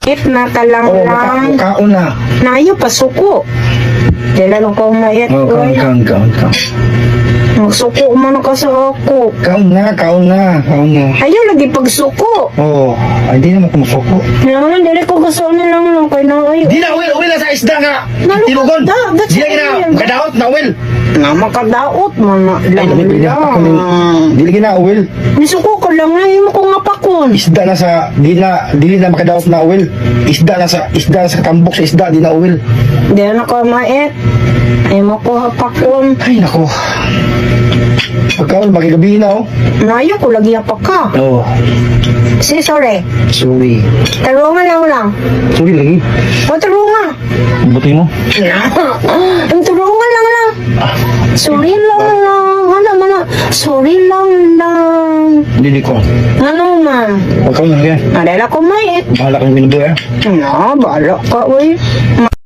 It na talang Oh, lang. kaon na. Nayo pasuko. Dila lang ko mayat Oh, ko. kaon. Magsuko man ka sa ako. Kaon na. Ayaw lagi pagsuko. Oh, ay di naman kumusuko. Naman, dili ko gusto na lang kay na ay. Di na uwil na sa isda nga. Nalukot Tinugon. na, that's Di na all. gina, kadaot na uwil. Na makadaot man na Ay, lang. lamig na ako ni. Di na gina uwil. Nisuko ko lang na mo ko nga pakon. Isda na sa, di na makadaot na uwil. Isda na sa kambok sa isda, di na uwil. Di na ko mait. Ay mo ko pakon. Ay, nako. Pagkaon, magigabi na, oh. Nayo ko lagi pa ka. Oo. Si sorry. Sorry. Tarungan lang. Sorry lagi. O tarungan. Buti mo. Ang tarungan lang. Sorry lang. Hala man. Sorry lang. Hindi ko. Ano man? Pagkaon lang yan. Adala ko mait. Bahala kang binubuhay, ah. Na, bala ka, uy.